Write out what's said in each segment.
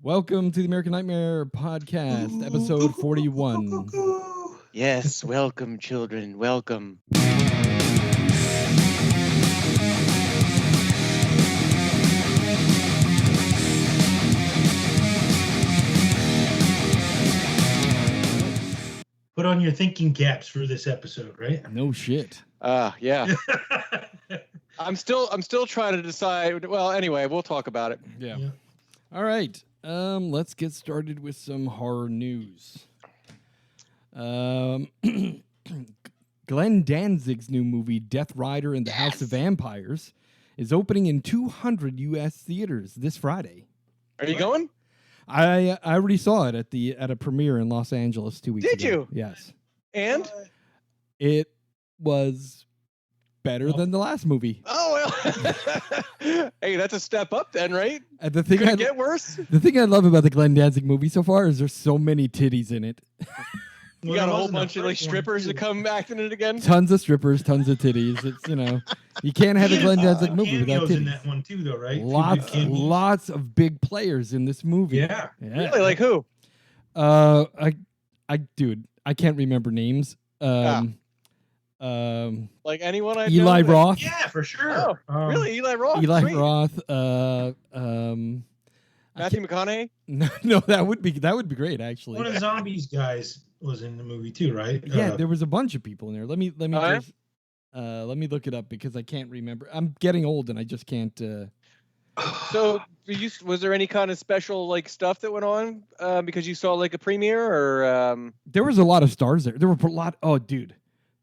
Welcome to the American Nightmare Podcast, episode 41. Yes, welcome, children. Welcome. Put on your thinking caps for this episode, right? No shit. Yeah. I'm still trying to decide. Well, anyway, we'll talk about it. Yeah. All right. Let's get started with some horror news. Glenn Danzig's new movie, Death Rider and the House of Vampires, is opening in 200 U.S. theaters this Friday. Are you going? I already saw it at a premiere in Los Angeles 2 weeks ago. Did you? Yes. And? It was better than the last movie. Oh, well. Hey, that's a step up then, right? The thing Could it get worse? The thing I love about the Glenn Danzig movie so far is there's so many titties in it. You got a whole bunch of strippers to come back in it again? Tons of strippers, tons of titties. It's, you can't have a Glenn Danzig movie without titties. In that one too, though, right? Lots of big players in this movie. Yeah. Really? Like who? Dude, I can't remember names. Like anyone I know? Eli Roth. Yeah, for sure. Oh, really? Eli Roth? Eli Sweet. Roth. Matthew McConaughey? No, that would be great, actually. One of the zombies guys was in the movie too, right? Yeah, there was a bunch of people in there. Let me just, let me look it up because I can't remember. I'm getting old and I just can't. So, was there any kind of special stuff that went on because you saw a premiere or? There was a lot of stars there. There were a lot. Oh, dude,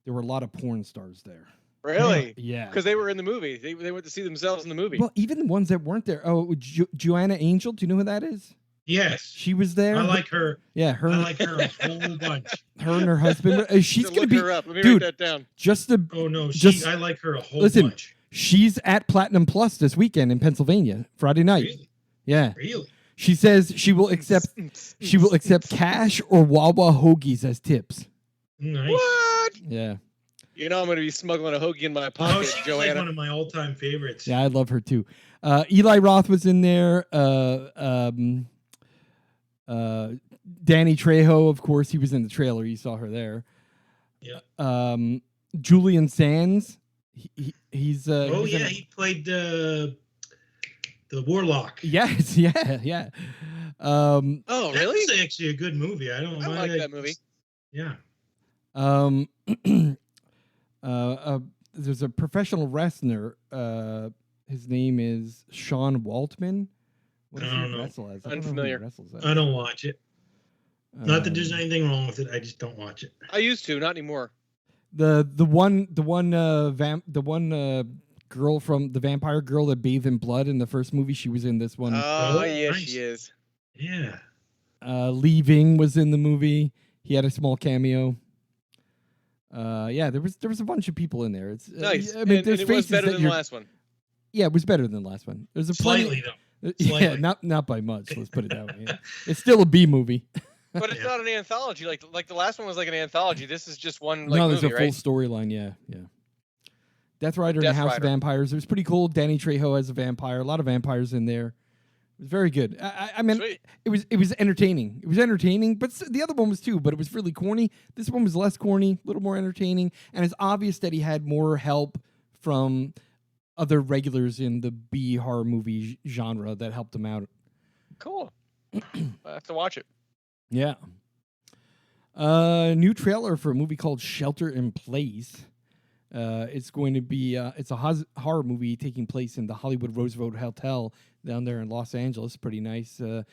there were a lot of porn stars there. Really? Yeah. Because they were in the movie. They went to see themselves in the movie. Well, even the ones that weren't there. Oh, Joanna Angel. Do you know who that is? Yes. She was there. I like her. Yeah, her. I like her a whole bunch. Her and her husband. She's So gonna be. her up. Let me dude, write that down. Just the. Oh no, I like her a whole listen, bunch. She's at Platinum Plus this weekend in Pennsylvania, Friday night. Really? Yeah. Really? She says she will accept cash or Wawa hoagies as tips. Nice. What? Yeah. You know I'm going to be smuggling a hoagie in my Oh, pocket, she's Joanna. like one of my all-time favorites. Yeah, I love her too. Eli Roth was in there. Danny Trejo, of course, he was in the trailer. You saw her there. Yeah. Julian Sands. He played the Warlock. Yes, yeah. Oh, really? That's actually a good movie. I like that movie. Yeah. There's a professional wrestler. His name is Sean Waltman. What does he wrestle as? Unfamiliar. I don't watch it. Not that there's anything wrong with it. I just don't watch it. I used to, not anymore. The one girl from the vampire girl that bathed in blood in the first movie. She was in this one. Oh, yeah, nice. She is. Yeah. Leaving was in the movie. He had a small cameo. Yeah, there was a bunch of people in there. It's nice. I mean, and it was better than the last one. Yeah, it was better than the last one. There's a Slightly though. Yeah, not by much. Let's put it that way. Yeah. It's still a B movie. But it's not an anthology. Like the last one was like an anthology. This is just one no, movie, there's a full storyline. Yeah. Death Rider and the House of Vampires. It was pretty cool. Danny Trejo as a vampire. A lot of vampires in there. It was very good. I mean, Sweet. it was entertaining. It was entertaining, but the other one was too. But it was really corny. This one was less corny, a little more entertaining, and it's obvious that he had more help from other regulars in the B horror movie genre that helped him out. Cool. I have to watch it. Yeah. New trailer for a movie called Shelter in Place. It's going to be it's a horror movie taking place in the Hollywood Roosevelt Hotel down there in Los Angeles. Pretty nice. The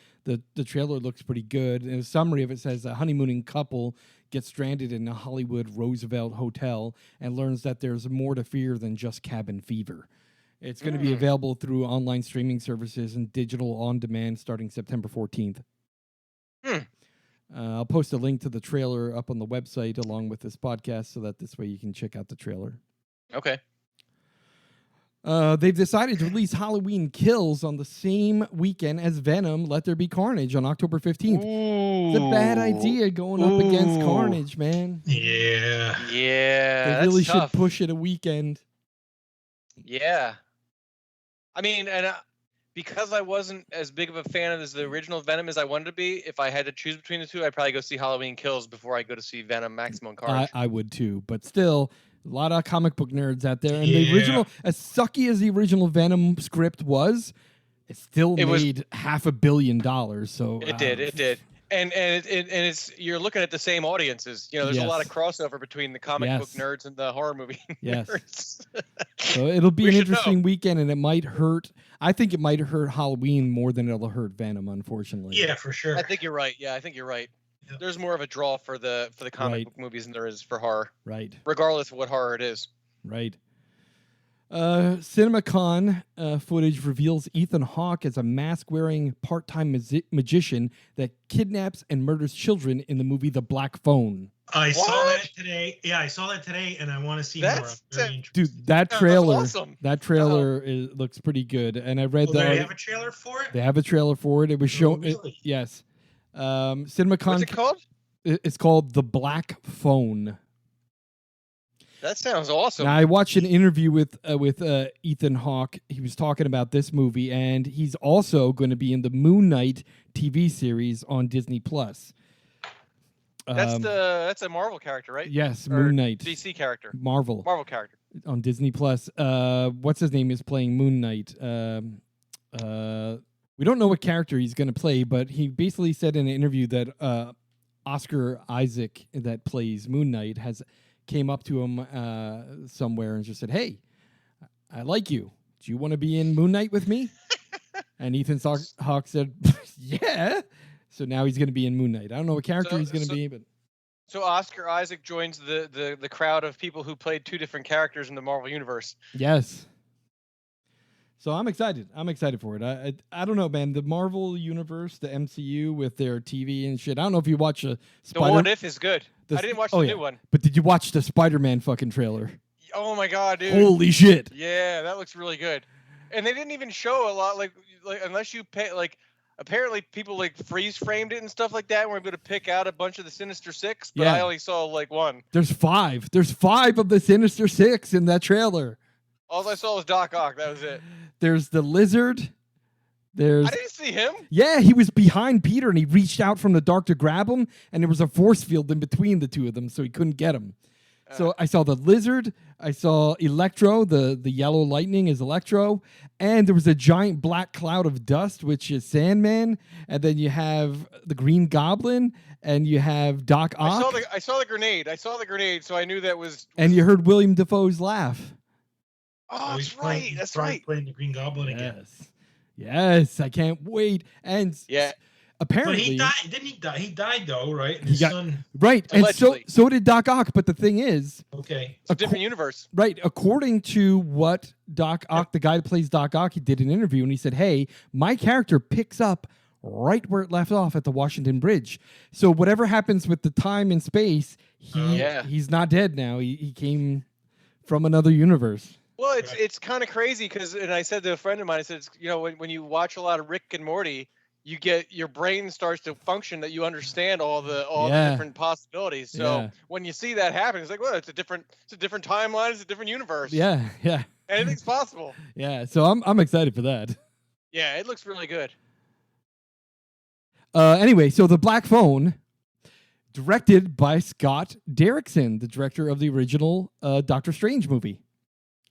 trailer looks pretty good. And a summary of it says a honeymooning couple gets stranded in a Hollywood Roosevelt hotel and learns that there's more to fear than just cabin fever. It's going to be available through online streaming services and digital on demand starting September 14th. I'll post a link to the trailer up on the website along with this podcast so that this way you can check out the trailer. Okay. They've decided to release Halloween Kills on the same weekend as Venom, Let There Be Carnage on October 15th. Ooh. It's a bad idea going up against Carnage, man. Yeah. Yeah. They really that's tough. should push it a weekend. Yeah. I mean, and because I wasn't as big of a fan of the original Venom as I wanted to be, if I had to choose between the two, I'd probably go see Halloween Kills before I go to see Venom Maximum Carnage. I would too, but still, a lot of comic book nerds out there. And the Yeah. original, as sucky as the original Venom script was, it still made $500 million. So It did. And it's you're looking at the same audiences. You know, there's a lot of crossover between the comic book nerds and the horror movie nerds. So it'll be an interesting weekend, and it might hurt. I think it might hurt Halloween more than it'll hurt Venom, unfortunately. Yeah, for sure. I think you're right. Yeah, I think you're right. Yep. There's more of a draw for the comic book movies than there is for horror. Right. Regardless of what horror it is. Right. CinemaCon footage reveals Ethan Hawke as a mask-wearing part-time magician that kidnaps and murders children in the movie The Black Phone. I saw that today. Yeah, I saw that today, and I want to see more. Dude, that trailer, looks pretty good. And I read that. They have a trailer for it? They have a trailer for it. It was shown. Really? Yes. CinemaCon. What's it called? It's called The Black Phone. That sounds awesome. Now, I watched an interview with Ethan Hawke. He was talking about this movie, and he's also going to be in the Moon Knight TV series on Disney Plus. That's a Marvel character, right? Yes, or Moon Knight. DC character. Marvel character on Disney Plus. What's his name is playing Moon Knight. We don't know what character he's going to play, but he basically said in an interview that Oscar Isaac, that plays Moon Knight, came up to him somewhere and just said, "Hey, I like you. Do you want to be in Moon Knight with me?" And Ethan Hawke said, "Yeah." So now he's going to be in Moon Knight. I don't know what character he's going to be, but so Oscar Isaac joins the crowd of people who played two different characters in the Marvel universe. Yes. So I'm excited. I'm excited for it. I don't know, man. The Marvel universe, the MCU with their TV and shit. I don't know if you watch the What If is good. I didn't watch the new one. But did you watch the Spider-Man fucking trailer? Oh my god, dude! Holy shit! Yeah, that looks really good. And they didn't even show a lot, like unless you pay, like apparently people like freeze framed it and stuff like that. And we're able to pick out a bunch of the Sinister Six, but I only saw like one. There's 5. There's 5 of the Sinister Six in that trailer. All I saw was Doc Ock. That was it. There's the Lizard. I didn't see him. Yeah, he was behind Peter, and he reached out from the dark to grab him, and there was a force field in between the two of them, so he couldn't get him. So I saw the Lizard. I saw Electro. The yellow lightning is Electro. And there was a giant black cloud of dust, which is Sandman. And then you have the Green Goblin, and you have Doc Ock. I saw the grenade, so I knew that was... And you heard William Dafoe's laugh. Oh, that's right. That's right. Playing the Green Goblin again. Yes, I can't wait. And apparently, but he died. Didn't he die? He died though, right? And his son, right? Allegedly. And so did Doc Ock. But the thing is, it's a different universe, right? According to what Doc Ock, the guy that plays Doc Ock, he did an interview and he said, "Hey, my character picks up right where it left off at the Washington Bridge. So whatever happens with the time and space, he's not dead now. He came from another universe." Well, it's kind of crazy because, and I said to a friend of mine, I said, when you watch a lot of Rick and Morty, your brain starts to function that you understand all the different possibilities. So when you see that happen, it's like, well, it's a different timeline, it's a different universe. Yeah. Anything's possible. Yeah, so I'm excited for that. Yeah, it looks really good. Anyway, so The Black Phone, directed by Scott Derrickson, the director of the original Doctor Strange movie.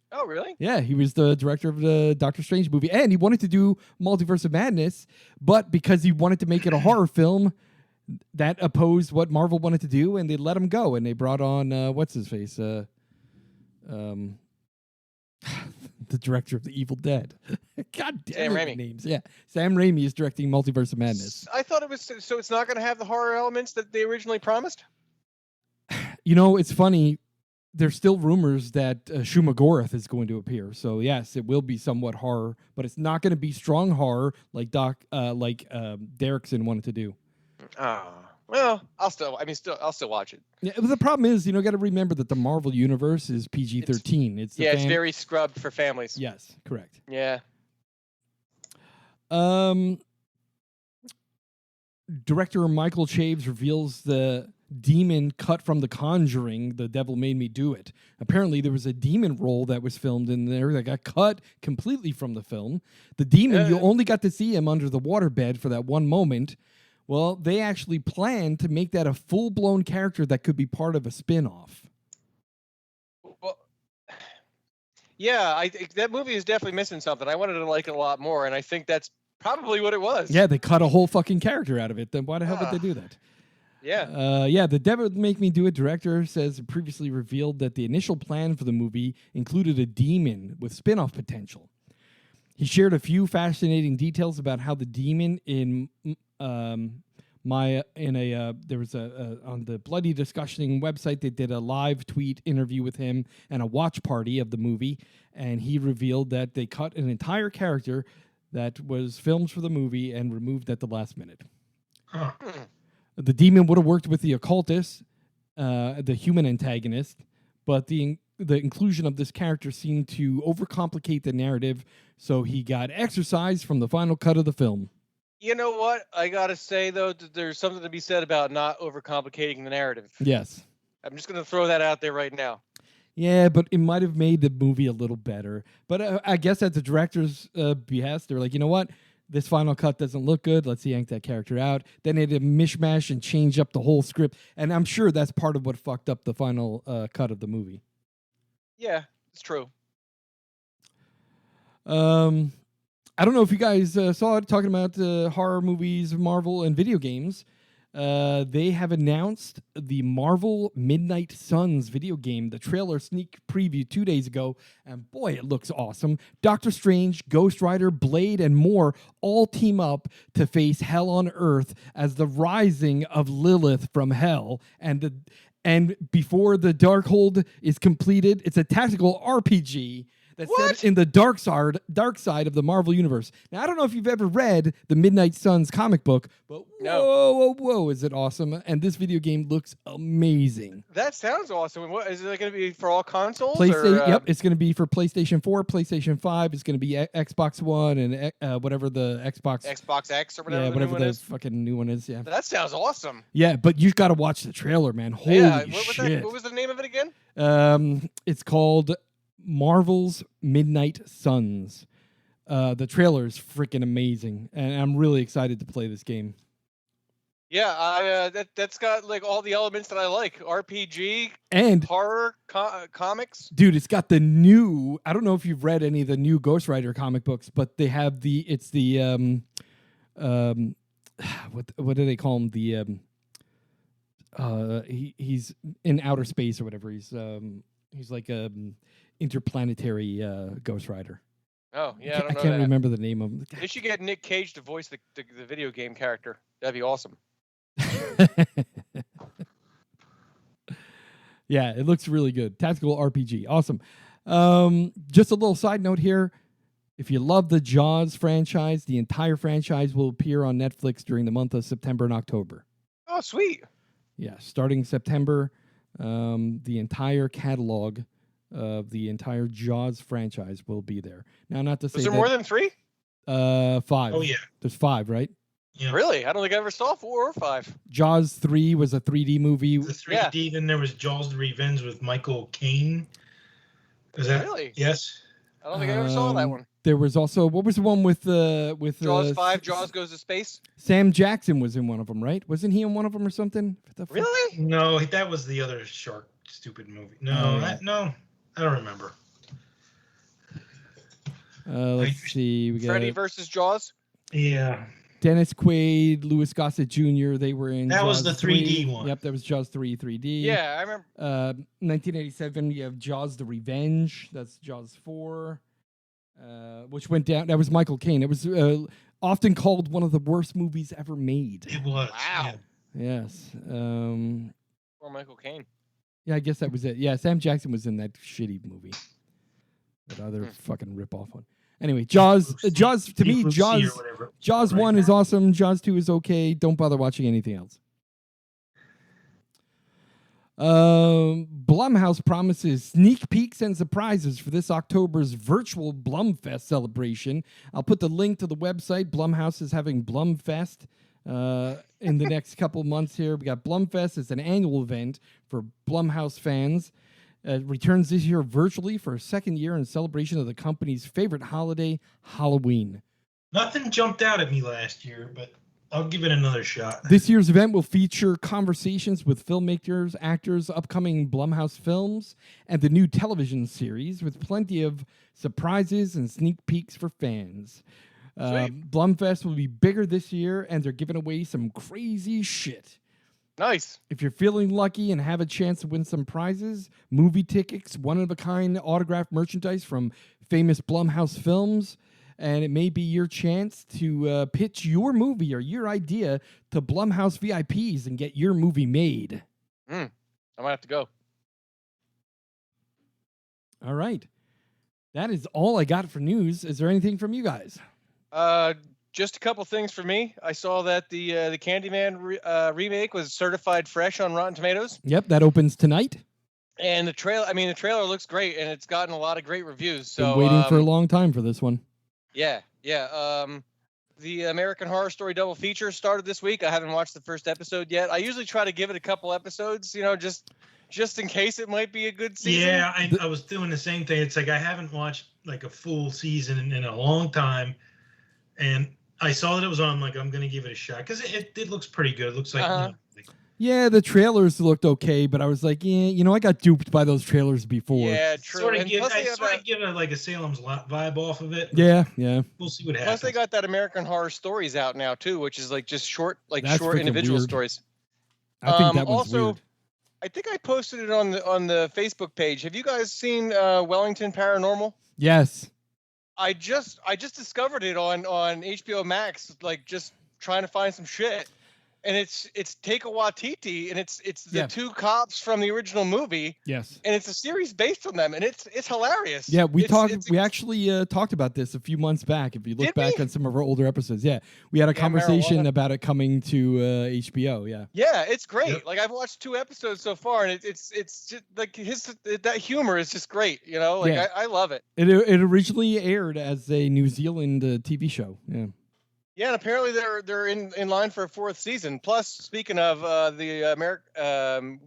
Oh, really? Yeah, he was the director of the Doctor Strange movie, and he wanted to do Multiverse of Madness, but because he wanted to make it a horror film, that opposed what Marvel wanted to do, and they let him go, and they brought on what's his face, the director of The Evil Dead. God damn Sam it, Raimi. names. Yeah, Sam Raimi is directing Multiverse of Madness. I thought it was so it's not going to have the horror elements that they originally promised. You know, it's funny. There's still rumors that Shumagorath is going to appear. So yes, it will be somewhat horror, but it's not going to be strong horror like Derrickson wanted to do. Oh, well, I'll still watch it. Yeah, but the problem is, got to remember that the Marvel universe is PG-13. It's very scrubbed for families. Yes, correct. Yeah. Director Michael Chaves reveals demon cut from The Conjuring, The Devil Made Me Do It. Apparently, there was a demon role that was filmed in there that got cut completely from the film. The demon, you only got to see him under the waterbed for that one moment. Well, they actually planned to make that a full-blown character that could be part of a spin-off. Well, yeah, I think that movie is definitely missing something. I wanted to like it a lot more, and I think that's probably what it was. Yeah, they cut a whole fucking character out of it. Then why the hell would they do that? Yeah. The Devil Make Me Do It director says it previously revealed that the initial plan for the movie included a demon with spin-off potential. He shared a few fascinating details about how the demon on the Bloody Disgusting website, they did a live tweet interview with him and a watch party of the movie, and he revealed that they cut an entire character that was filmed for the movie and removed at the last minute. Huh. The demon would have worked with the occultist, the human antagonist, but the inclusion of this character seemed to overcomplicate the narrative, so he got exorcised from the final cut of the film. You know what? I got to say, though, there's something to be said about not overcomplicating the narrative. Yes. I'm just going to throw that out there right now. Yeah, but it might have made the movie a little better. But I guess at the director's behest, they're like, you know what? This final cut doesn't look good. Let's yank that character out. Then they did a mishmash and change up the whole script. And I'm sure that's part of what fucked up the final cut of the movie. Yeah, it's true. I don't know if you guys saw it, talking about horror movies, Marvel, and video games. They have announced the Marvel Midnight Suns video game, the trailer sneak preview 2 days ago, and boy, it looks awesome. Doctor Strange, Ghost Rider, Blade, and more all team up to face hell on Earth as the rising of Lilith from hell. And before the Darkhold is completed, it's a tactical RPG that's set in the dark side of the Marvel Universe. Now, I don't know if you've ever read the Midnight Suns comic book, but whoa, is it awesome. And this video game looks amazing. That sounds awesome. And what is it going to be for all consoles? Yep, it's going to be for PlayStation 4, PlayStation 5. It's going to be Xbox One and whatever the Xbox X or whatever, yeah, whatever the is. fucking new one is. Yeah, that sounds awesome. Yeah, but you've got to watch the trailer, man. Holy shit. What was the name of it again? It's called Marvel's Midnight Suns. The trailer is freaking amazing, and I'm really excited to play this game. Yeah, that's got like all the elements that I like: RPG and horror, comics. Dude, it's got the new. I don't know if you've read any of the new Ghost Rider comic books, but they have what do they call him? He's in outer space or whatever. He's like a interplanetary Ghost Rider. Oh, yeah, I can't remember the name of him. They should get Nick Cage to voice the video game character. That'd be awesome. Yeah, it looks really good. Tactical RPG. Awesome. Just a little side note here. If you love the Jaws franchise, the entire franchise will appear on Netflix during the month of September and October. Oh, sweet. Yeah, starting September, the entire catalog of the entire Jaws franchise will be there. Now, not to say is there more than 3? 5. Oh, yeah. There's 5, right? Yeah. Really? I don't think I ever saw 4 or 5. Jaws 3 was a 3D movie. The 3D, then there was Jaws the Revenge with Michael Caine. Is that really? Yes. I don't think I ever saw that one. There was also, what was the one with Jaws 5, Jaws Goes to Space? Sam Jackson was in one of them, right? Wasn't he in one of them or something? Really? No, that was the other shark stupid movie. No, I don't remember. Let's see. We got Freddy versus Jaws? Yeah. Dennis Quaid, Louis Gossett Jr., they were in That Jaws was the 3D one. Yep, that was Jaws 3 3D. Yeah, I remember. 1987, you have Jaws the Revenge. That's Jaws 4, which went down. That was Michael Caine. It was often called one of the worst movies ever made. It was. Wow. Yeah. Yes. Or Michael Caine. Yeah, I guess that was it. Yeah, Sam Jackson was in that shitty movie. That other fucking rip-off one. Anyway, Jaws to me, Jaws 1 is awesome. Jaws 2 is okay. Don't bother watching anything else. Blumhouse promises sneak peeks and surprises for this October's virtual Blumfest celebration. I'll put the link to the website. Blumhouse is having Blumfest in the next couple months here. We got Blumfest. It's an annual event for Blumhouse fans. Returns this year virtually for a second year in celebration of the company's favorite holiday, Halloween. Nothing jumped out at me last year, but I'll give it another shot. This year's event will feature conversations with filmmakers, actors, upcoming Blumhouse films, and the new television series with plenty of surprises and sneak peeks for fans. Blumfest will be bigger this year, and they're giving away some crazy shit. Nice. If you're feeling lucky and have a chance to win some prizes, movie tickets, one-of-a-kind autographed merchandise from famous Blumhouse films, and it may be your chance to pitch your movie or your idea to Blumhouse VIPs and get your movie made. I might have to go. All right. That is all I got for news. Is there anything from you guys? Just a couple things for me. I saw that the Candyman remake was certified fresh on Rotten Tomatoes. Yep, that opens tonight. And the trailer looks great, and it's gotten a lot of great reviews. So been waiting for a long time for this one. Yeah. The American Horror Story double feature started this week. I haven't watched the first episode yet. I usually try to give it a couple episodes, just in case it might be a good season. Yeah, I was doing the same thing. It's like I haven't watched like a full season in a long time, and I saw that it was on. I'm like, I'm gonna give it a shot because it looks pretty good. It looks like yeah, the trailers looked okay, but I was like, yeah, I got duped by those trailers before. Yeah, true. Sort of give it like a Salem's Lot vibe off of it. Yeah. We'll see what happens. Plus, they got that American Horror Stories out now too, which is like just short individual weird. stories. I think that one's also, weird. I think I posted it on the Facebook page. Have you guys seen Wellington Paranormal? Yes. I just discovered it on HBO Max, like just trying to find some shit. And it's Taika Waititi, and it's the two cops from the original movie. Yes. And it's a series based on them, and it's hilarious. Yeah, we actually talked about this a few months back. If you look back on some of our older episodes, we had a conversation about it coming to HBO. Yeah. Yeah, it's great. Yep. Like I've watched 2 episodes so far, and it's just like that humor is just great. I love it. It originally aired as a New Zealand TV show. Yeah. Yeah, and apparently they're in line for a 4th season. Plus, speaking of the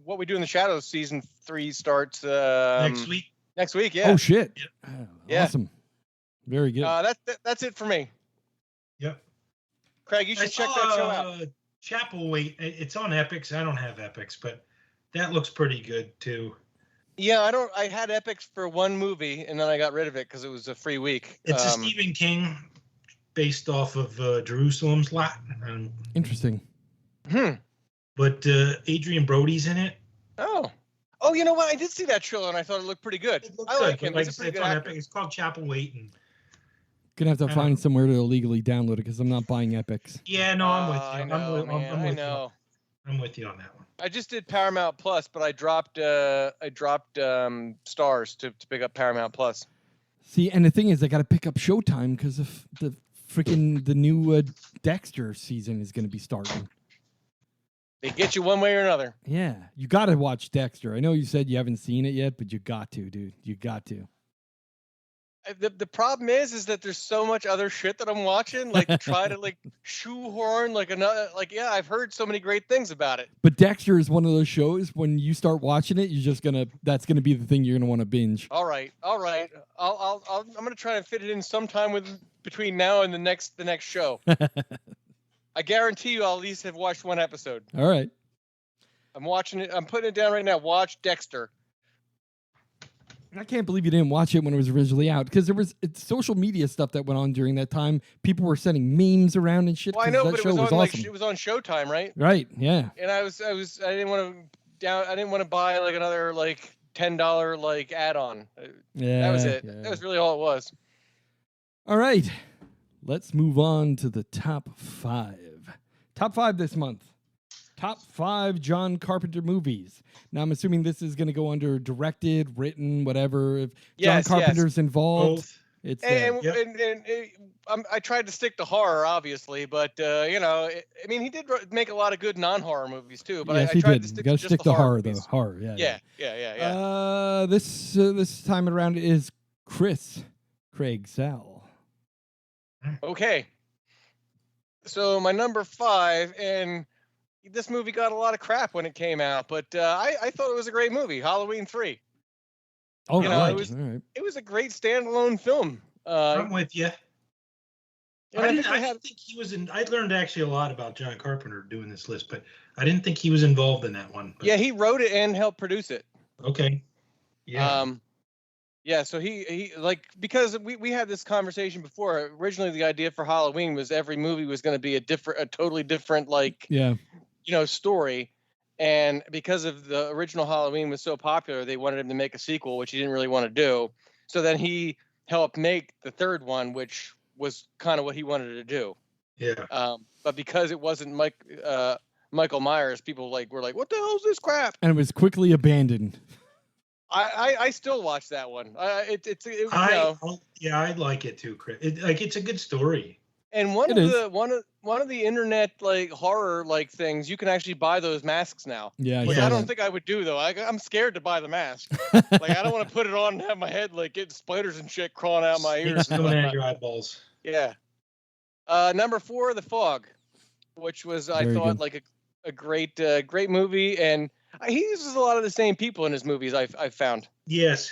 What We Do in the Shadows season 3 starts next week. Next week, yeah. Oh shit! Yep. Yeah. Awesome. Very good. That's it for me. Yep. Craig, you should check that show out. Chapel Wait. It's on Epix. I don't have Epix, but that looks pretty good too. Yeah, I had Epix for one movie, and then I got rid of it because it was a free week. It's a Stephen King. Based off of Jerusalem's Lot. Interesting. But Adrian Brody's in it. Oh, you know what? I did see that trailer, and I thought it looked pretty good. I like him. Like it's on Epic. It's called Chapel Wait. And gonna have to find somewhere to illegally download it because I'm not buying Epics. Yeah, no, I'm with you. I know. I'm with you on that one. I just did Paramount Plus, but I dropped Stars to pick up Paramount Plus. See, and the thing is, I got to pick up Showtime because of the new Dexter season is going to be starting. They get you one way or another. Yeah, you got to watch Dexter. I know you said you haven't seen it yet, but you got to, dude. You got to. The problem is that there's so much other shit that I'm watching. Like try to shoehorn I've heard so many great things about it. But Dexter is one of those shows when you start watching it, that's gonna be the thing you're gonna want to binge. All right. I'm gonna try to fit it in sometime between now and the next show. I guarantee you I'll at least have watched one episode. All right. I'm watching it. I'm putting it down right now. Watch Dexter. I can't believe you didn't watch it when it was originally out because it's social media stuff that went on during that time. People were sending memes around and shit. Well, I know, but it was on awesome. it was on Showtime, right? Right. Yeah. And I didn't want to buy another $10 add-on. Yeah. That was it. Yeah. That was really all it was. All right. Let's move on to the top 5. Top 5 this month. Top 5 John Carpenter movies. Now, I'm assuming this is going to go under directed, written, whatever. If John Carpenter's involved, it's I tried to stick to horror, obviously, but he did make a lot of good non-horror movies too. But yes, I tried to stick to just to horror, movies. though. Horror, yeah. This time around is Craig Sal. Okay. So my number 5, and this movie got a lot of crap when it came out, but I thought it was a great movie, Halloween 3. Oh, it was a great standalone film. I'm with you. And I didn't think he was in. I learned actually a lot about John Carpenter doing this list, but I didn't think he was involved in that one. But. Yeah, he wrote it and helped produce it. Okay. Yeah. Yeah, so he because we had this conversation before. Originally, the idea for Halloween was every movie was going to be a totally different story. And because of the original Halloween was so popular, they wanted him to make a sequel, which he didn't really want to do. So then he helped make the third one, which was kind of what he wanted to do. Yeah. But because it wasn't Michael Myers, people were like, "What the hell is this crap?" And it was quickly abandoned. I still watch that one. I like it too, Chris. It's a good story. And one of the internet horror things, you can actually buy those masks now. Yeah, which I don't think I would do though. I'm scared to buy the mask. I don't want to put it on and have my head get spiders and shit crawling out my ears. Coming out your eyeballs. Yeah. Number 4, The Fog, which was I thought a great movie, and he uses a lot of the same people in his movies. I've found. Yes.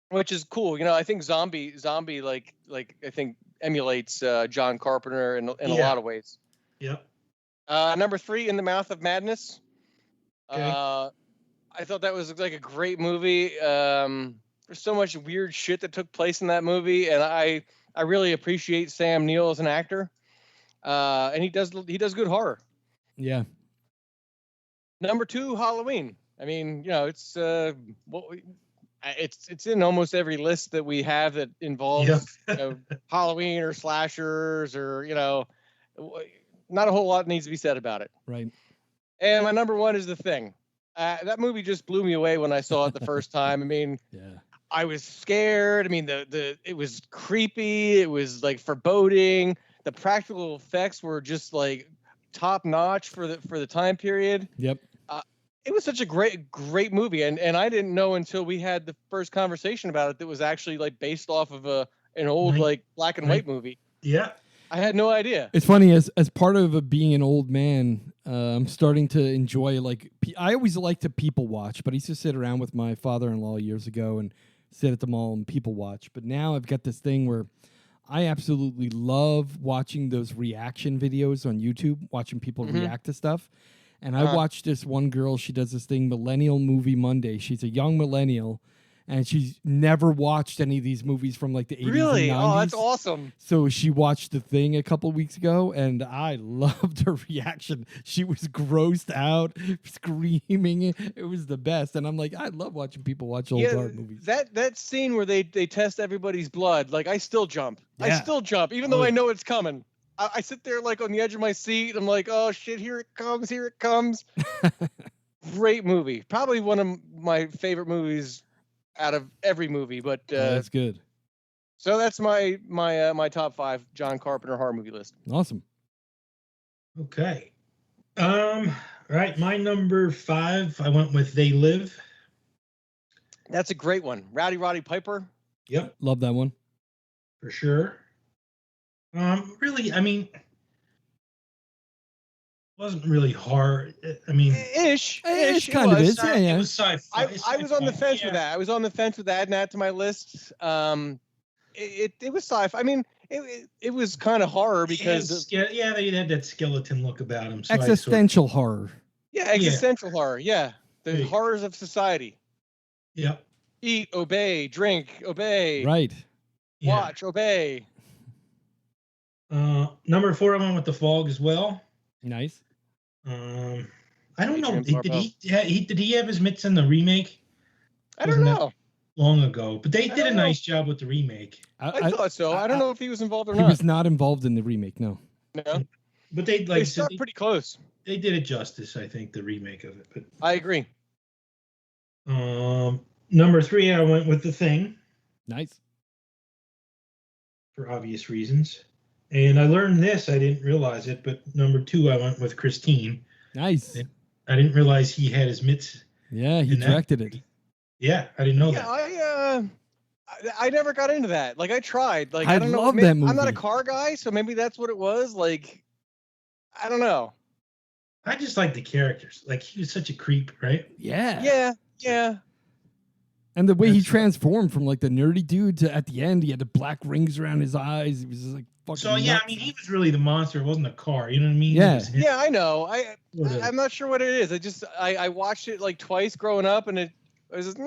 Which is cool. I think Zombie I think emulates John Carpenter in a lot of ways. Yep. Number 3, In the Mouth of Madness. Okay. I thought that was a great movie. There's so much weird shit that took place in that movie, and I really appreciate Sam Neill as an actor. And he does good horror. Yeah. Number 2, Halloween. I mean, it's it's in almost every list that we have that involves Halloween or slashers or not a whole lot needs to be said about it. Right. And my number 1 is The Thing. That movie just blew me away when I saw it the first time. I mean, I was scared. I mean, it was creepy. It was foreboding. The practical effects were just top notch for the time period. Yep. It was such a great movie, and I didn't know until we had the first conversation about it that was actually based off of an old black and white movie. Yeah, I had no idea. It's funny as part of being an old man, I'm starting to enjoy I always like to people watch, but I used to sit around with my father-in-law years ago and sit at the mall and people watch. But now I've got this thing where I absolutely love watching those reaction videos on YouTube, watching people react to stuff. And I watched this one girl, she does this thing, Millennial Movie Monday. She's a young millennial, and she's never watched any of these movies from the 80s really? and 90s. Oh, that's awesome. So she watched The Thing a couple of weeks ago, and I loved her reaction. She was grossed out, screaming. It was the best. And I'm like, I love watching people watch old horror movies. That scene where they test everybody's blood, I still jump. Yeah. I still jump, even though I know it's coming. I sit there on the edge of my seat. I'm like, oh shit, here it comes. Great movie. Probably one of my favorite movies out of every movie, but that's good. So that's my top 5 John Carpenter horror movie list. Awesome. Okay. Right. My number 5, I went with They Live. That's a great one. Roddy Piper. Yep. Love that one. For sure. Really, I mean, wasn't really hard. I mean, ish kind of is. Yeah. It was sci-fi. I was on the fence with that. I was on the fence with adding that to my list. It was sci-fi. I mean, it was kind of horror because they had that skeleton look about them. So existential horror. Yeah, existential horror. Yeah, the horrors of society. Yep. Eat, obey, drink, obey. Right. Watch, obey. Number 4, I went with The Fog as well. Nice. I don't know. Did he have his mitts in the remake? I don't know. Long ago, but they did a nice job with the remake. I thought so. I don't know if he was involved or not. He was not involved in the remake. No. But they pretty close. They did it justice, I think, the remake of it. But I agree. Number 3, I went with The Thing. Nice. For obvious reasons. And I learned this, I didn't realize it, but number 2, I went with Christine. Nice. I didn't realize he had his mitts. Yeah, he directed it. Yeah, I didn't know that. I never got into that. I tried. I don't know. That movie. I'm not a car guy, so maybe that's what it was. I don't know. I just like the characters. Like, he was such a creep, right? Yeah. Yeah. And the way he transformed from like the nerdy dude to at the end, he had the black rings around his eyes. He was just like fucking. So yeah, nuts. I mean, he was really the monster. It wasn't a car. You know what I mean? Yeah. Yeah, I know. I'm not sure what it is. I watched it like twice growing up, and it was just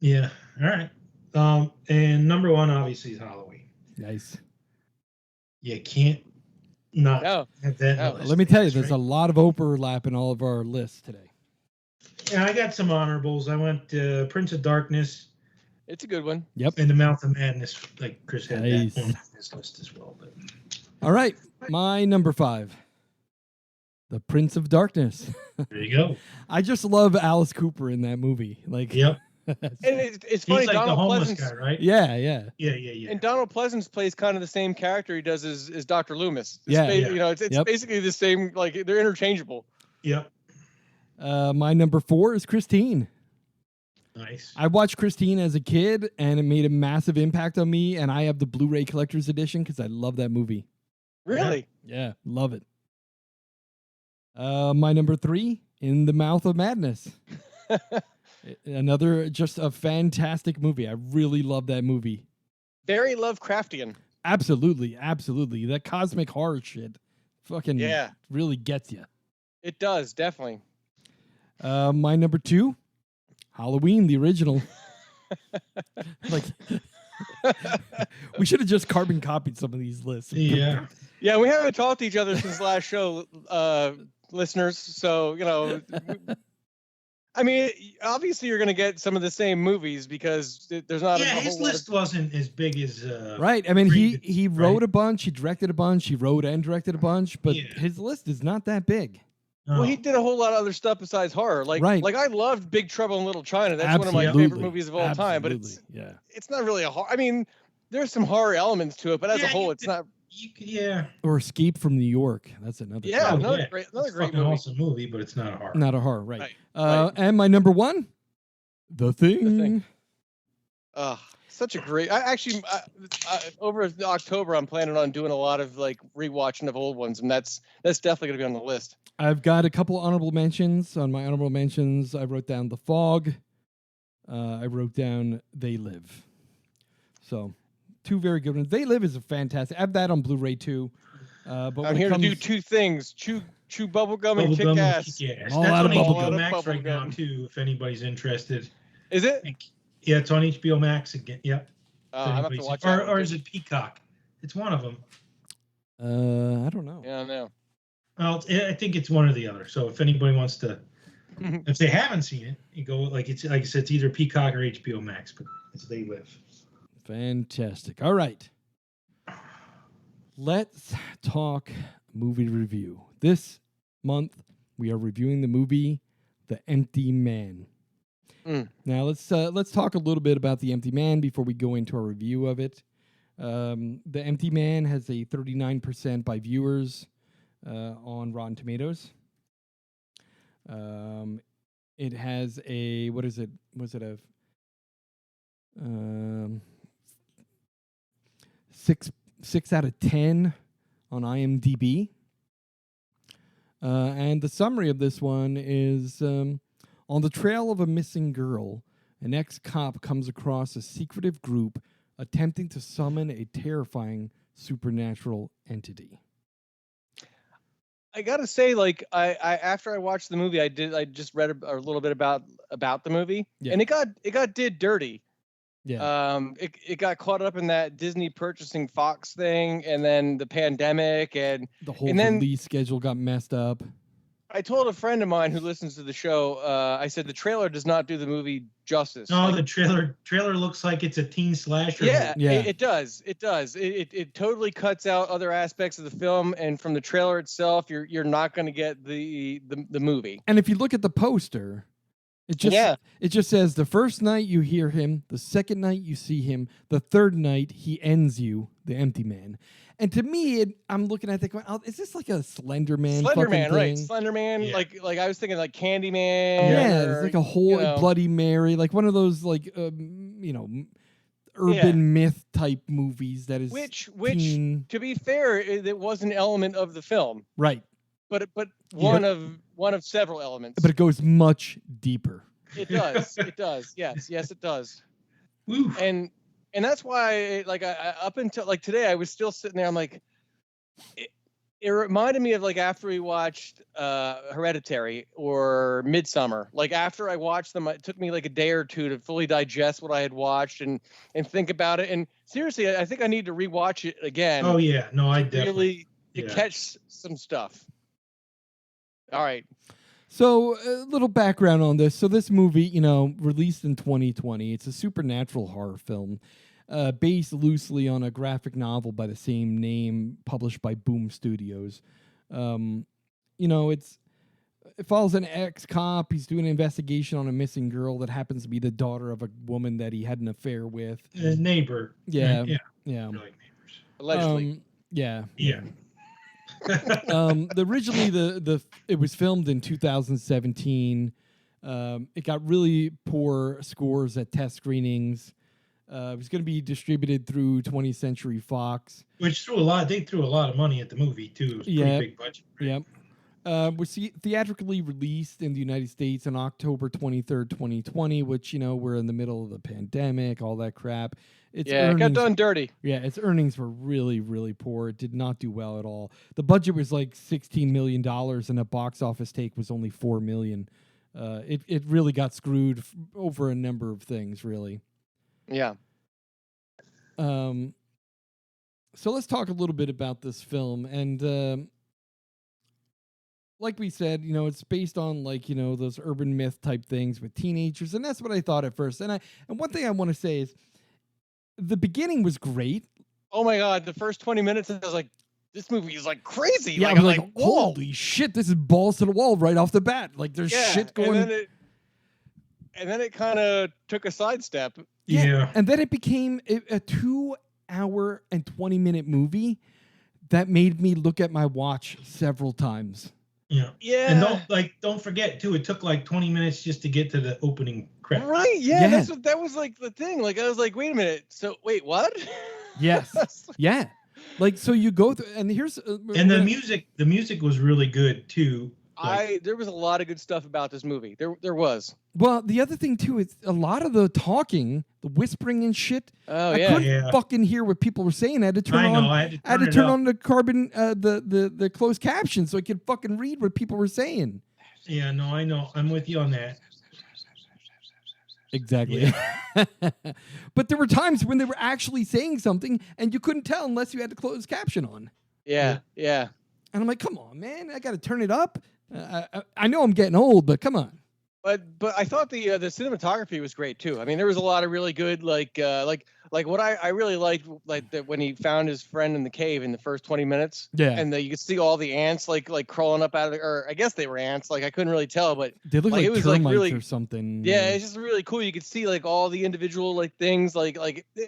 Yeah. All right. And number one obviously is Halloween. Nice. You can't not have that. No. Let me tell you, there's a lot of overlap in all of our lists today. Yeah, I got some honorables. I went Prince of Darkness. It's a good one. Yep. And the Mouth of Madness, like Chris had Nice. that on his list as well. But All right, my number 5, The Prince of Darkness. there you go. I just love Alice Cooper in that movie. Like, Yep. And it's funny. He's like Donald the homeless Pleasance, guy, right? yeah. Yeah. and Donald Pleasance plays kind of the same character he does as Dr. Loomis. Yeah. You know, it's basically the same. Like they're interchangeable. Yep. My number 4 is Christine. Nice. I watched Christine as a kid, and it made a massive impact on me. And I have the Blu-ray collector's edition because I love that movie. Really? Yeah, love it. My number 3, In the Mouth of Madness. Another just a fantastic movie. I really love that movie. Very Lovecraftian. Absolutely. That cosmic horror shit fucking really gets you. It does, definitely. My number 2, Halloween, the original. Like, we should have just carbon copied some of these lists. Yeah. Yeah, we haven't talked to each other since last show, listeners. So, you know, I mean, obviously you're going to get some of the same movies because there's not. Yeah, his list wasn't as big as. Right. I mean, he wrote a bunch, he directed a bunch, he wrote and directed a bunch, but his list is not that big. Well, he did a whole lot of other stuff besides horror. Like I loved Big Trouble in Little China. That's one of my favorite movies of all time. But it's not really a horror. I mean, there's some horror elements to it, but as a whole, it's not. Or Escape from New York. That's another. Yeah, another great movie. Awesome movie, but it's not a horror. Not a horror, right? And my number 1, The Thing. Such a great. Over October, I'm planning on doing a lot of like rewatching of old ones, and that's definitely gonna be on the list. I've got a couple honorable mentions. On my honorable mentions, I wrote down The Fog. I wrote down They Live. So, 2 very good ones. They Live is a fantastic. I have that on Blu-ray too. But I'm here to do 2 things: chew bubblegum and kick ass. All out of HBO Max right now too. If anybody's interested, is it? Yeah, it's on HBO Max again. Yep. I have to watch that. Or is it Peacock? It's one of them. I don't know. Yeah, I know. Well, I think it's one or the other. So if anybody wants to, if they haven't seen it, you go like I said, it's either Peacock or HBO Max, but it's They Live. Fantastic. All right. Let's talk movie review. This month we are reviewing the movie The Empty Man. Now let's talk a little bit about The Empty Man before we go into our review of it. The Empty Man has a 39% by viewers on Rotten Tomatoes. It has a six out of 10 on IMDb. And the summary of this one is on the trail of a missing girl, an ex-cop comes across a secretive group attempting to summon a terrifying supernatural entity. I gotta say, like, I after I watched the movie, I just read a little bit about the movie, and it did dirty. Yeah. It got caught up in that Disney purchasing Fox thing, and then the pandemic, and the whole release schedule got messed up. I told a friend of mine who listens to the show, I said the trailer does not do the movie justice. No, the trailer looks like it's a teen slasher. Yeah. It does. It totally cuts out other aspects of the film, and from the trailer itself, you're not going to get the movie. And if you look at the poster, it just says the first night you hear him, the second night you see him, the third night he ends you, the Empty Man. And to me, I'm looking at it going, is this like a Slender Man? Slender Man, thing? right? Slender Man, like I was thinking like Candyman. Yeah, it's like a whole Bloody Mary, like one of those like urban myth type movies that is which teen. To be fair, it was an element of the film, right? But one of several elements. But it goes much deeper. It does. It does. Yes, it does. Oof. And that's why, like, I up until like today, I was still sitting there. I'm like, it reminded me of like after we watched Hereditary or Midsummer. Like after I watched them, it took me like a day or two to fully digest what I had watched and think about it. And seriously, I think I need to rewatch it again. Oh yeah, no, I definitely to catch some stuff. All right. So a little background on this. So this movie, released in 2020. It's a supernatural horror film. Based loosely on a graphic novel by the same name, published by Boom Studios. It follows an ex-cop. He's doing an investigation on a missing girl that happens to be the daughter of a woman that he had an affair with. A neighbor. Yeah. Right? Yeah. Like neighbors. Allegedly. Yeah. Yeah. Originally, it was filmed in 2017. It got really poor scores at test screenings. It was going to be distributed through 20th Century Fox, which they threw a lot of money at the movie too. It was pretty big budget. Right? Yep. Was theatrically released in the United States on October 23rd, 2020. Which we're in the middle of the pandemic, all that crap. It got done dirty. Yeah, its earnings were really, really poor. It did not do well at all. The budget was like $16 million, and the box office take was only $4 million. It really got screwed over a number of things, really. Yeah. So let's talk a little bit about this film. And like we said, it's based on those urban myth type things with teenagers. And that's what I thought at first. And one thing I want to say is the beginning was great. Oh my God. The first 20 minutes, I was like, this movie is like crazy. Yeah, I'm like, holy shit, this is balls to the wall right off the bat. Like there's shit going. And then it kind of took a sidestep. Yeah. And then it became a 2 hour and 20-minute movie that made me look at my watch several times. Yeah. Yeah. And don't forget too, it took like 20 minutes just to get to the opening credits. Right. Yeah. That was like the thing. Like I was like, wait a minute. So wait, what? Yes. Yeah. Like, so you go through, and here's and the music was really good too. There was a lot of good stuff about this movie. There was. Well, the other thing too is a lot of the talking, the whispering and shit. Oh I couldn't fucking hear what people were saying. I had to turn on the carbon, the closed caption so I could fucking read what people were saying. Yeah, no, I know. I'm with you on that. Exactly. Yeah. But there were times when they were actually saying something and you couldn't tell unless you had the closed caption on. Yeah. And I'm like, come on, man, I got to turn it up. I know I'm getting old, but come on. But I thought the cinematography was great too. I mean, there was a lot of really good like what I really liked, like that when he found his friend in the cave in the first 20 minutes. Yeah. And you could see all the ants like crawling up out of or I guess they were ants. Like I couldn't really tell, but they looked like it was termites like really, or something. Yeah, it's just really cool. You could see like all the individual like things it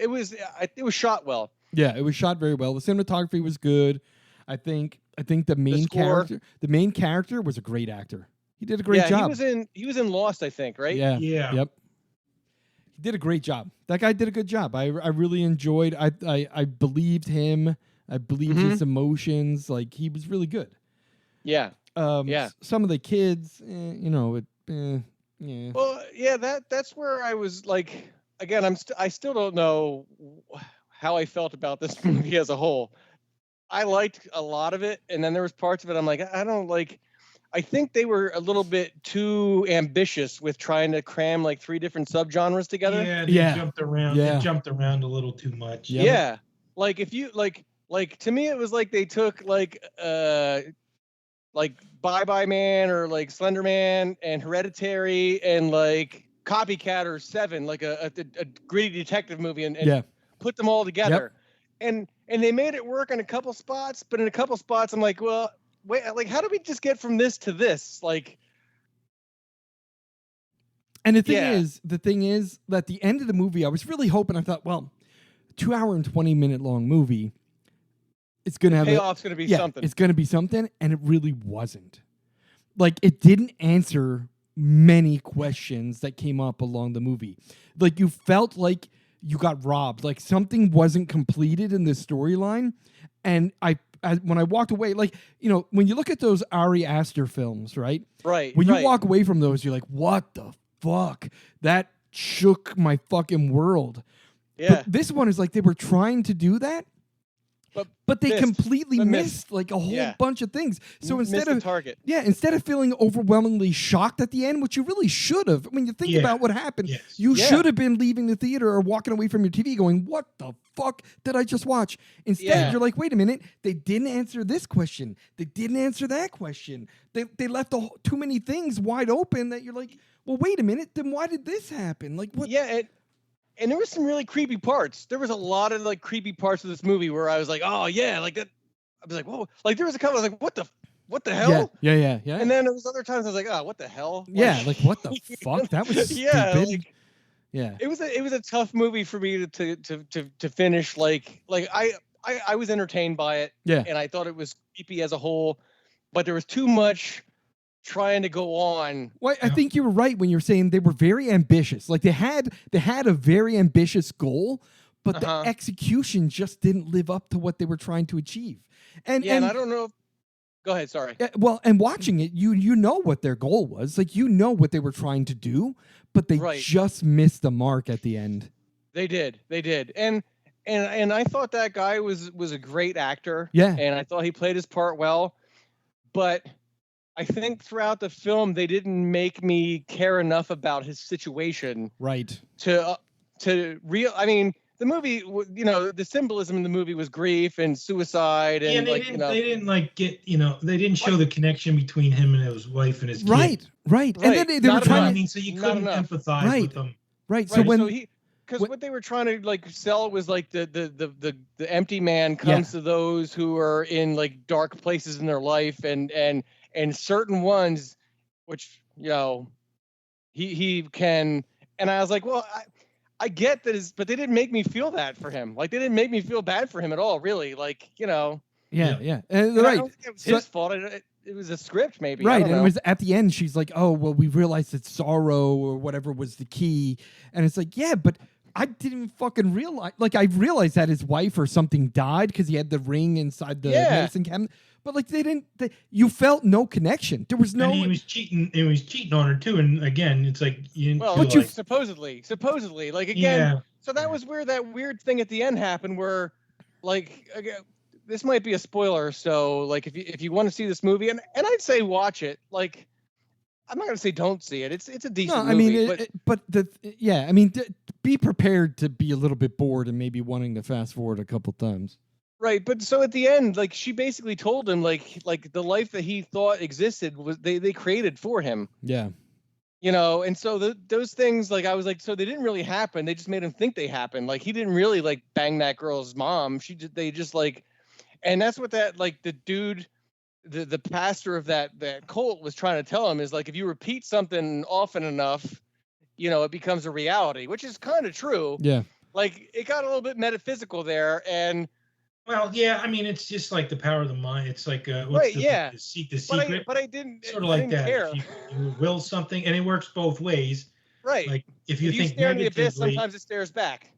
was shot well. Yeah, it was shot very well. The cinematography was good. I think the main character was a great actor. He did a great job. He was in Lost, I think, right? Yeah. Yeah. Yep. He did a great job. That guy did a good job. I really enjoyed. I believed him. I believed his emotions. Like he was really good. Yeah. Some of the kids, yeah. Well, yeah. That's where I was like. Again, I still don't know how I felt about this movie as a whole. I liked a lot of it, and then there was parts of it I'm like, I don't like. I think they were a little bit too ambitious with trying to cram like 3 different subgenres together. Yeah, they jumped around. Yeah. They jumped around a little too much. Yep. Yeah, like if you like to me it was like they took like Bye Bye Man or like Slender Man and Hereditary and like Copycat or Seven, like a gritty detective movie, and put them all together. Yep. And they made it work in a couple spots, but in a couple spots I'm like, well, wait, like how do we just get from this to this? Like, and the thing is that at the end of the movie, I was really hoping. I thought, well, 2 hour and 20-minute long movie, it's gonna have payoff's gonna be something. It's gonna be something, and it really wasn't. Like it didn't answer many questions that came up along the movie. Like you felt like you got robbed. Like something wasn't completed in the storyline, and when I walked away, like, you know, when you look at those Ari Aster films, right? Right. When you walk away from those, you're like, what the fuck? That shook my fucking world. Yeah. But this one is like they were trying to do that, but they completely missed like a whole bunch of things. So instead of target, instead of feeling overwhelmingly shocked at the end, which you really should have, when you think about what happened, you should have been leaving the theater or walking away from your TV going, "What the fuck did I just watch?" Instead, you're like, "Wait a minute, they didn't answer this question. They didn't answer that question. They left too many things wide open that you're like, well, wait a minute, then why did this happen? Like what?" Yeah. And there was some really creepy parts. There was a lot of like creepy parts of this movie where I was like, oh yeah, like that. I was like, whoa. Like there was a couple. I was like, what the hell? Yeah. And then there was other times I was like, oh, what the hell? Like what the fuck? That was stupid. Like, yeah. It was a tough movie for me to finish. Like I was entertained by it. Yeah. And I thought it was creepy as a whole, but there was too much trying to go on. Well, I think you were right when you were saying they were very ambitious. Like they had a very ambitious goal, but the execution just didn't live up to what they were trying to achieve. And I don't know. Go ahead. Sorry. Well, and watching it, you know what their goal was. Like you know what they were trying to do, but they just missed the mark at the end. They did. And I thought that guy was a great actor. Yeah. And I thought he played his part well, but I think throughout the film, they didn't make me care enough about his situation. Right. I mean, the movie, you know, the symbolism in the movie was grief and suicide. And they didn't show the connection between him and his wife and his kid. Right. And then they were trying so you couldn't empathize with them. Right. So because what they were trying to like sell was like the empty man comes to those who are in like dark places in their life and certain ones, which, you know, he can. And I was like, well, I get that, but they didn't make me feel that for him. Like they didn't make me feel bad for him at all, really. Like, you know. Yeah. Right. I don't think it was his fault. It was a script, maybe. Right. And it was at the end, she's like, oh, well, we realized that sorrow or whatever was the key. And it's like, yeah, but I didn't fucking realize. Like, I realized that his wife or something died because he had the ring inside the medicine cabinet. But like you felt no connection. There was no. And he was cheating. He was cheating on her too. And again, it's like supposedly, like again. Yeah. So that was where that weird thing at the end happened, where, like, again, this might be a spoiler. So like, if you want to see this movie, and I'd say watch it. Like, I'm not gonna say don't see it. It's a decent movie. Be prepared to be a little bit bored and maybe wanting to fast forward a couple times. Right, but so at the end, like she basically told him, like the life that he thought existed was they created for him. Yeah, you know, and so those things, like I was like, so they didn't really happen. They just made him think they happened. Like he didn't really like bang that girl's mom. They just like, and that's what that like the dude, the pastor of that cult was trying to tell him is like if you repeat something often enough, you know, it becomes a reality, which is kind of true. Yeah, like it got a little bit metaphysical there and. Well, yeah, I mean, it's just like the power of the mind. It's like, the secret. But I didn't sort of like that. Care. If you will something, and it works both ways. Right. Like if you think stare negatively, in the abyss, sometimes it stares back.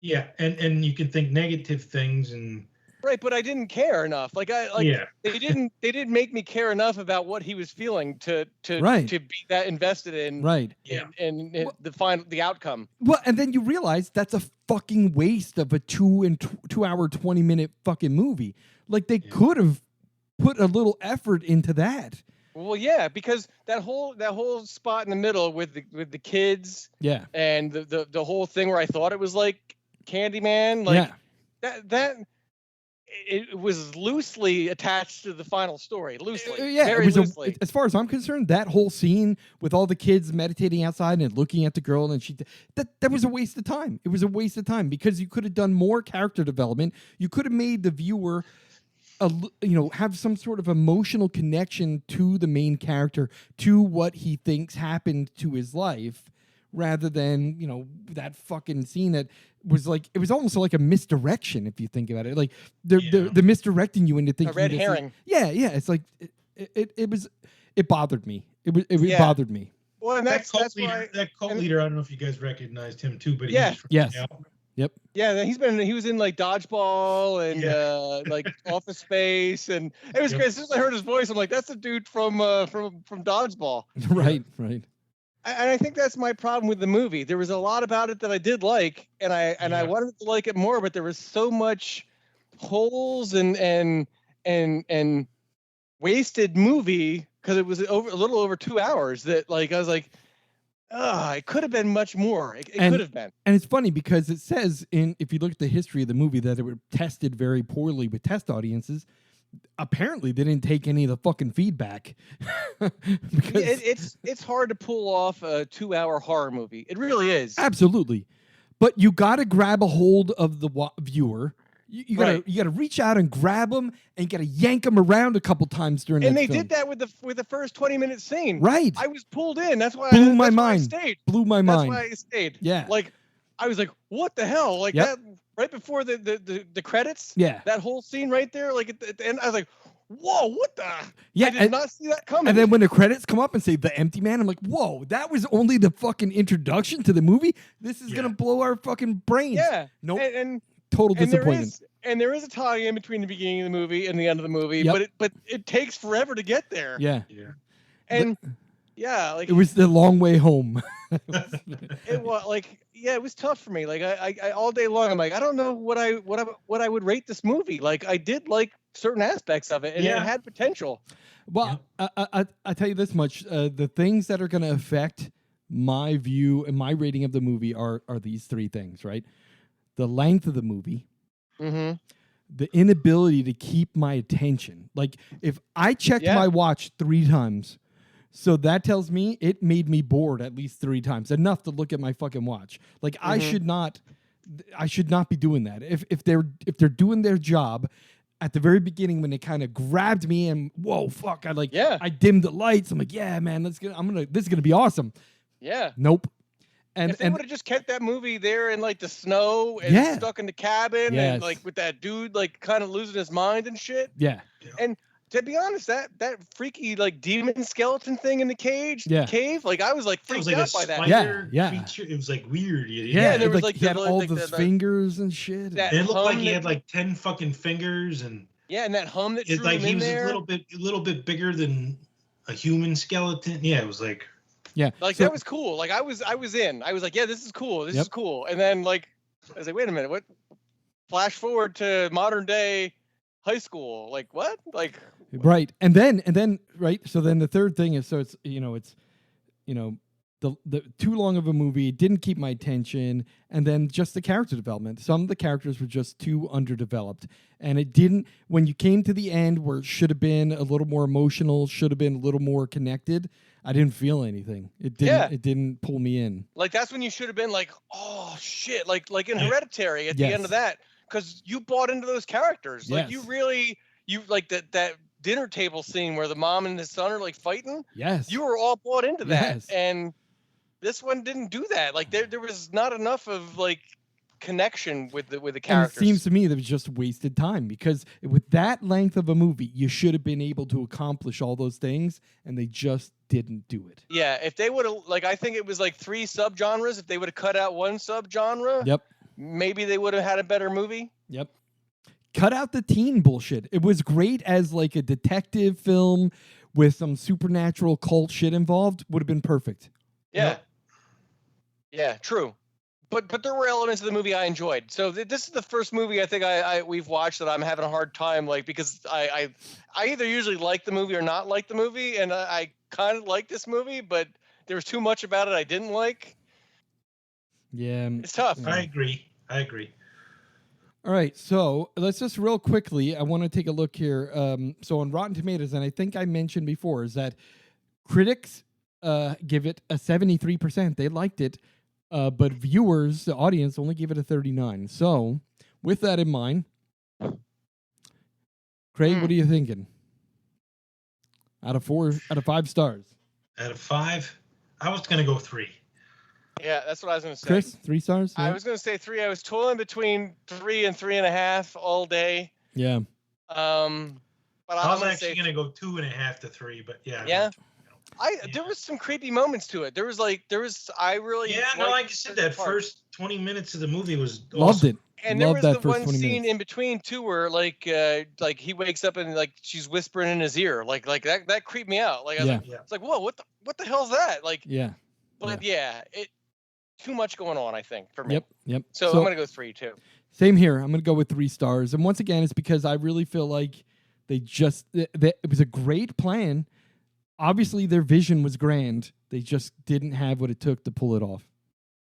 Yeah, and you can think negative things and. Right, but I didn't care enough. They didn't make me care enough about what he was feeling to be that invested in. Right. And the outcome. Well, and then you realize that's a fucking waste of a 2 hour 20-minute fucking movie. Like they could have put a little effort into that. Well, yeah, because that whole spot in the middle with the kids. Yeah. And the whole thing where I thought it was like Candyman, like that. It was loosely attached to the final story. Very loosely. As far as I'm concerned, that whole scene with all the kids meditating outside and looking at the girl, and that was a waste of time. It was a waste of time because you could have done more character development. You could have made the viewer, have some sort of emotional connection to the main character, to what he thinks happened to his life, rather than that fucking scene that was like, it was almost like a misdirection if you think about it. Like they're misdirecting you into thinking a red herring. It's like it bothered me. It bothered me. Well, and that's why that cult leader. I don't know if you guys recognized him too, but yes. Yep. Yeah, he was in like Dodgeball and like Office Space, and it was great. As soon as I heard his voice, I'm like, that's the dude from Dodgeball. Right. And I think that's my problem with the movie. There was a lot about it that I did like, and I wanted to like it more, but there was so much holes and wasted movie because it was a little over 2 hours that like I was like, it could have been much more. It could have been. And it's funny because it says if you look at the history of the movie that it was tested very poorly with test audiences. Apparently they didn't take any of the fucking feedback. It's hard to pull off a 2-hour horror movie. It really is. Absolutely. But you got to grab a hold of the viewer. You gotta reach out and grab them, and you gotta yank them around a couple times during. And they did that with the first 20-minute scene. Right. I was pulled in. That's why blew my mind. I stayed. Blew my mind. That's why I stayed. Yeah. Like I was like, what the hell? Like that right before the credits. Yeah. That whole scene right there. Like at the end, I was like, whoa, what the? Yeah. I did not see that coming. And then when the credits come up and say The Empty Man, I'm like, whoa, that was only the fucking introduction to the movie. This is gonna blow our fucking brains. Yeah. Nope. And total disappointment. And there is a tie in between the beginning of the movie and the end of the movie, but it takes forever to get there. Yeah. And like it was the long way home. it was like it was tough for me. Like I all day long I'm like, I don't know what I would rate this movie. Like I did like certain aspects of it and it had potential. Well, I tell you this much, the things that are going to affect my view and my rating of the movie are these three things, right? The length of the movie. Mm-hmm. The inability to keep my attention. Like if I checked my watch 3 times, so that tells me it made me bored at least 3 times, enough to look at my fucking watch. Like I should not be doing that. If they're doing their job at the very beginning when they kind of grabbed me and whoa fuck, I dimmed the lights. I'm like, yeah man, this is gonna be awesome. Yeah. Nope. And if they would have just kept that movie there in like the snow and stuck in the cabin and like with that dude like kind of losing his mind and shit. Yeah. And to be honest, that freaky like demon skeleton thing in the cave, like I was like freaked out by that. Feature. It was like weird. And there was like he had all those fingers and shit. It looked like he had like 10 fucking fingers and and that hum that it's like he was a little bit bigger than a human skeleton. Yeah, it was like. Yeah, like that was cool. Like I was in. I was like, yeah, this is cool. This is cool. And then like I was like, wait a minute, what? Flash forward to modern day high school. Like what? Like right. And then right. So then the third thing is it's the too long of a movie, didn't keep my attention, and then just the character development. Some of the characters were just too underdeveloped, and it didn't. When you came to the end, where it should have been a little more emotional, should have been a little more connected, I didn't feel anything. It didn't. Yeah. It didn't pull me in. Like that's when you should have been like, oh shit, like in Hereditary at the end of that, because you bought into those characters. Like you like that dinner table scene where the mom and the son are like fighting. Yes, you were all bought into that, and this one didn't do that. Like there was not enough of like connection with the characters. And it seems to me that it was just wasted time because with that length of a movie, you should have been able to accomplish all those things, and they just didn't do it. Yeah, if they would have, like, I think it was like 3 subgenres. If they would have cut out one subgenre, maybe they would have had a better movie. Yep. Cut out the teen bullshit. It was great as like a detective film with some supernatural cult shit involved. Would have been perfect. Yeah. Yep. Yeah, true. But there were elements of the movie I enjoyed. So this is the first movie I think we've watched that I'm having a hard time, like, because I either usually like the movie or not like the movie, and I kind of like this movie, but there was too much about it I didn't like. Yeah. It's tough. I agree. All right, so let's just real quickly, I want to take a look here. So on Rotten Tomatoes, and I think I mentioned before, is that critics give it a 73%. They liked it. But viewers, the audience, only gave it a 39. So, with that in mind, Craig, what are you thinking? Out of 5 stars. Out of 5, I was going to go 3. Yeah, that's what I was going to say. Chris, 3 stars? Yeah. I was going to say 3. I was toiling between 3 and 3.5 all day. Yeah. But I was actually going to go 2.5 to 3, but yeah. Yeah. There was some creepy moments to it. I really like you said, that first 20 minutes of the movie was Loved awesome. it. And Loved there was that the first one 20 scene minutes. in between too, where like he wakes up and like she's whispering in his ear, like that creeped me out. Like I was like, it's like, whoa, what the hell's that? Like, but it too much going on, I think, for me. Yep. So I'm gonna go 3 too. Same here. I'm gonna go with 3 stars, and once again, it's because I really feel like it was a great plan. Obviously, their vision was grand. They just didn't have what it took to pull it off.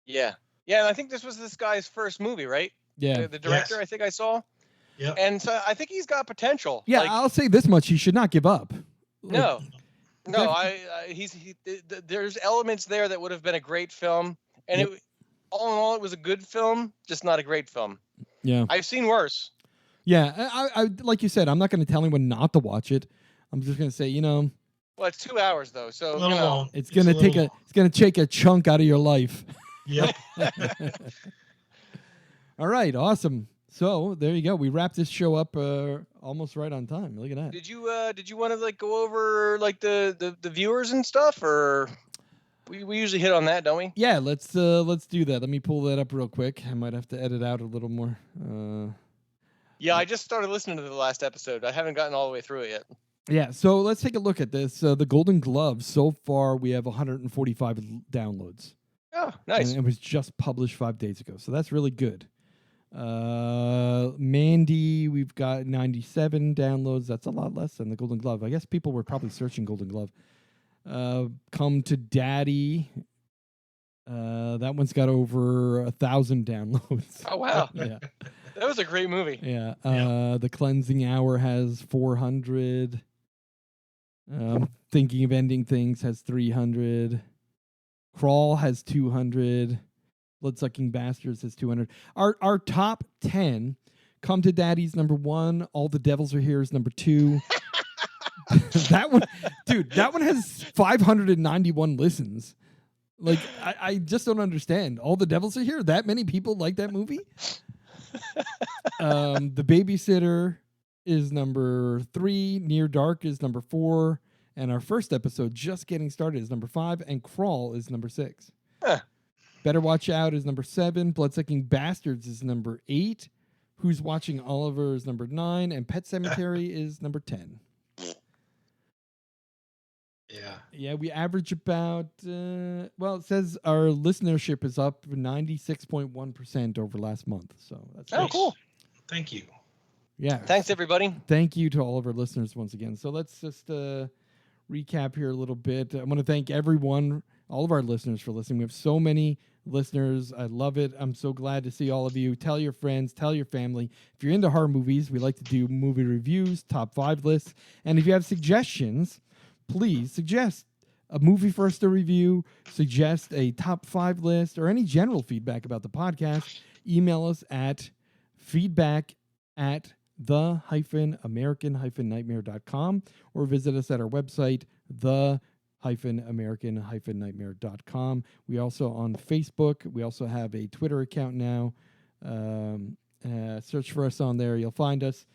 Yeah. And I think this was this guy's first movie, right? Yeah. The director, I think I saw. Yeah. And so I think he's got potential. Yeah, I'll say this much: he should not give up. No. There's elements there that would have been a great film, and all in all, it was a good film, just not a great film. Yeah. I've seen worse. Yeah, I like you said, I'm not going to tell anyone not to watch it. I'm just going to say, Well, it's 2 hours though, so it's going to take a chunk out of your life. Yep. All right, awesome. So there you go. We wrapped this show up almost right on time. Look at that. Did you want to like go over like the viewers and stuff, or we usually hit on that, don't we? Yeah, let's do that. Let me pull that up real quick. I might have to edit out a little more. Yeah, I just started listening to the last episode. I haven't gotten all the way through it yet. Yeah, so let's take a look at this. The Golden Glove, so far we have 145 downloads. Oh, nice. And it was just published 5 days ago, so that's really good. Mandy, we've got 97 downloads. That's a lot less than the Golden Glove. I guess people were probably searching Golden Glove. Come to Daddy. That one's got over 1,000 downloads. Oh, wow. Yeah. That was a great movie. Yeah. The Cleansing Hour has 400. Thinking of Ending Things has 300. Crawl has 200. Bloodsucking Bastards has 200. Our top 10, Come to Daddy's number 1. All the Devils Are Here is number 2. That one has 591 listens. Like, I just don't understand. All the Devils Are Here? That many people like that movie? The Babysitter is number 3. Near Dark is number 4. And our first episode, Just Getting Started, is number 5. And Crawl is number 6. Huh. Better Watch Out is number 7. Bloodsucking Bastards is number 8. Who's Watching Oliver is number 9. And Pet Sematary is number 10. Yeah, we average about, it says our listenership is up 96.1% over last month. So that's nice. Cool. Thank you. Yeah. Thanks, everybody. Thank you to all of our listeners once again. So let's just recap here a little bit. I want to thank everyone, all of our listeners for listening. We have so many listeners. I love it. I'm so glad to see all of you. Tell your friends, tell your family. If you're into horror movies, we like to do movie reviews, top 5 lists. And if you have suggestions, please suggest a movie for us to review, suggest a top 5 list, or any general feedback about the podcast. Email us at feedback@the-american-nightmare.com or visit us at our website, the-american-nightmare.com. We also on Facebook. We also have a Twitter account now. Search for us on there. You'll find us.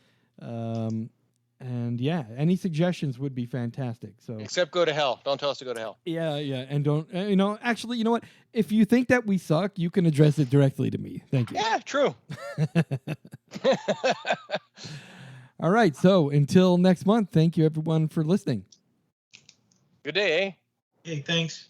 And yeah, any suggestions would be fantastic. So except go to hell. Don't tell us to go to hell. Yeah, and don't actually, you know what? If you think that we suck, you can address it directly to me. Thank you. Yeah, true. All right, so until next month, thank you everyone for listening. Good day, eh? Hey, thanks.